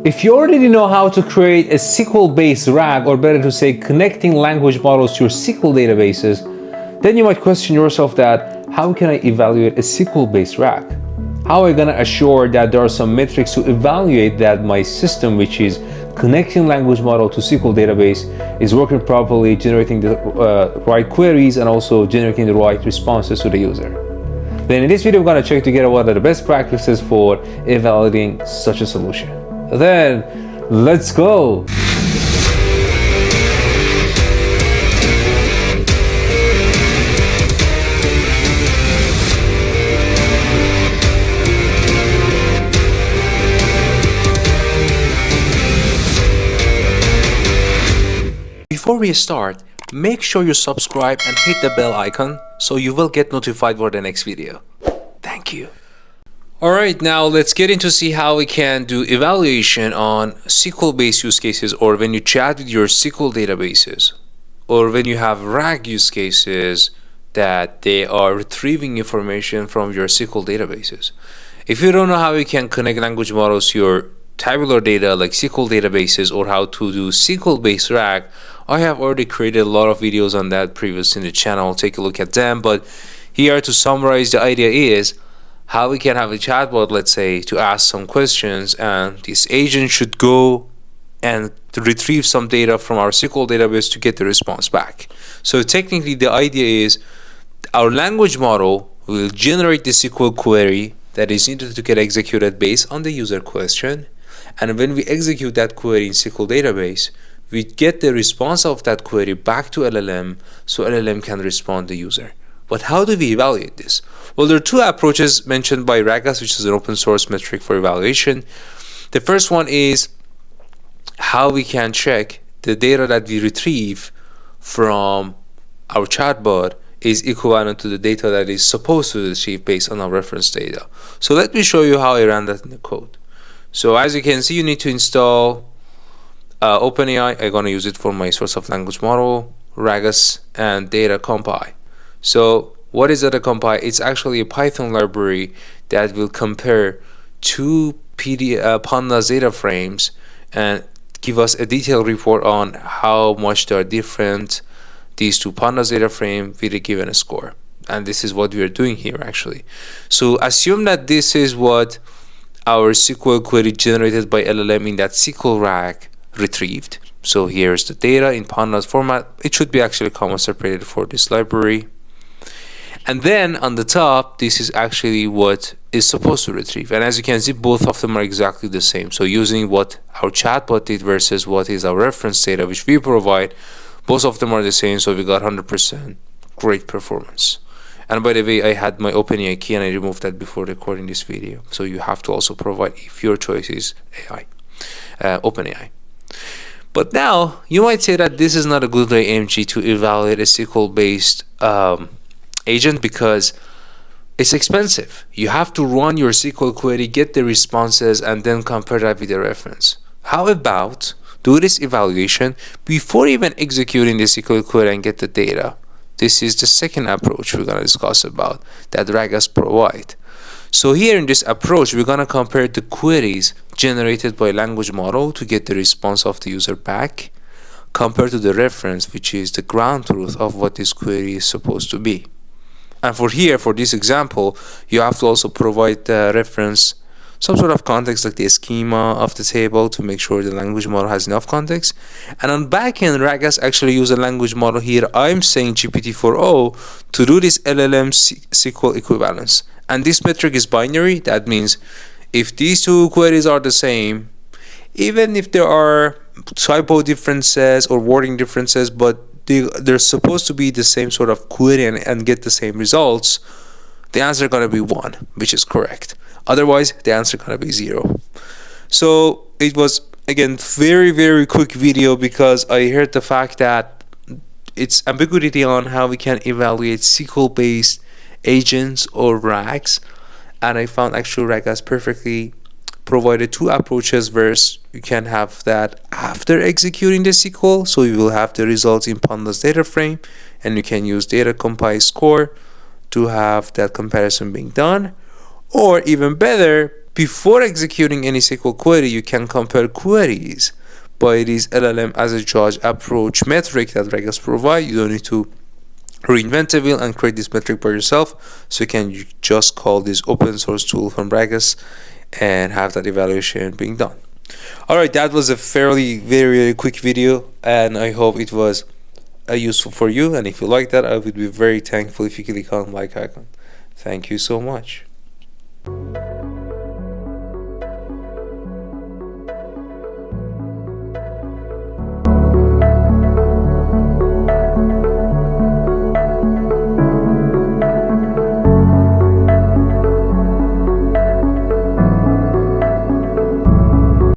If you already know how to create a SQL-based RAG, or better to say, connecting language models to your SQL databases, then you might question yourself that, how can I evaluate a SQL-based RAG? How am I going to assure that there are some metrics to evaluate that my system, which is connecting language model to SQL database, is working properly, generating the right queries, and also generating the right responses to the user? Then in this video, we're going to check together what are the best practices for evaluating such a solution. Then, let's go! Before we start, make sure you subscribe and hit the bell icon so you will get notified for the next video. Thank you. Alright, now let's get into see how we can do evaluation on SQL-based use cases, or when you chat with your SQL databases, or when you have RAG use cases that they are retrieving information from your SQL databases. If you don't know how you can connect language models to your tabular data like SQL databases, or how to do SQL-based RAG, I have already created a lot of videos on that previously in the channel. Take a look at them, but here to summarize, the idea is how we can have a chatbot, let's say, to ask some questions, and this agent should go and to retrieve some data from our SQL database to get the response back. So technically the idea is our language model will generate the SQL query that is needed to get executed based on the user question, and when we execute that query in SQL database, we get the response of that query back to LLM, so LLM can respond to the user. But how do we evaluate this? Well, there are two approaches mentioned by RAGAS, which is an open source metric for evaluation. The first one is how we can check the data that we retrieve from our chatbot is equivalent to the data that is supposed to retrieve based on our reference data. So let me show you how I ran that in the code. So as you can see, you need to install OpenAI. I'm going to use it for my source of language model, RAGAS, and data compile. So what is data compile? It's actually a Python library that will compare two pandas data frames and give us a detailed report on how much they are different, these two pandas data frame with a given score. And this is what we are doing here actually. So assume that this is what our SQL query generated by LLM in that SQL RAG retrieved. So here's the data in pandas format. It should be actually comma separated for this library. And then on the top, this is actually what is supposed to retrieve. And as you can see, both of them are exactly the same. So using what our chatbot did versus what is our reference data, which we provide, both of them are the same. So we got 100% great performance. And by the way, I had my OpenAI key and I removed that before recording this video. So you have to also provide if your choice is OpenAI. But now you might say that this is not a good way, AMG, to evaluate a SQL-based agent because it's expensive. You have to run your SQL query, get the responses, and then compare that with the reference. How about do this evaluation before even executing the SQL query and get the data? This is the second approach we're going to discuss about that RAGAS provide. So here in this approach, we're going to compare the queries generated by language model to get the response of the user back compared to the reference, which is the ground truth of what this query is supposed to be. And for this example, you have to also provide the reference some sort of context like the schema of the table to make sure the language model has enough context. And on backend, RAGAS actually use a language model here. I'm saying GPT-4o to do this LLM SQL equivalence. And this metric is binary. That means if these two queries are the same, even if there are typo differences or wording differences, but they're supposed to be the same sort of query and get the same results, the answer is going to be 1, which is correct. Otherwise, the answer is going to be 0. So it was, again, very, very quick video because I heard the fact that it's ambiguity on how we can evaluate SQL-based agents or RAGs. And I found actually RAGAS perfectly provided two approaches where you can have that after executing the SQL, so you will have the results in pandas data frame, and you can use data compile score to have that comparison being done, or even better, Before executing any SQL query, you can compare queries by this LLM as a judge approach metric that Ragas provide. You don't need to reinvent the wheel and create this metric by yourself. So you can just call this open source tool from Ragas and have that evaluation being done. Alright, that was a fairly very quick video, and I hope it was useful for you. And if you like that, I would be very thankful if you click on like icon. Thank you so much.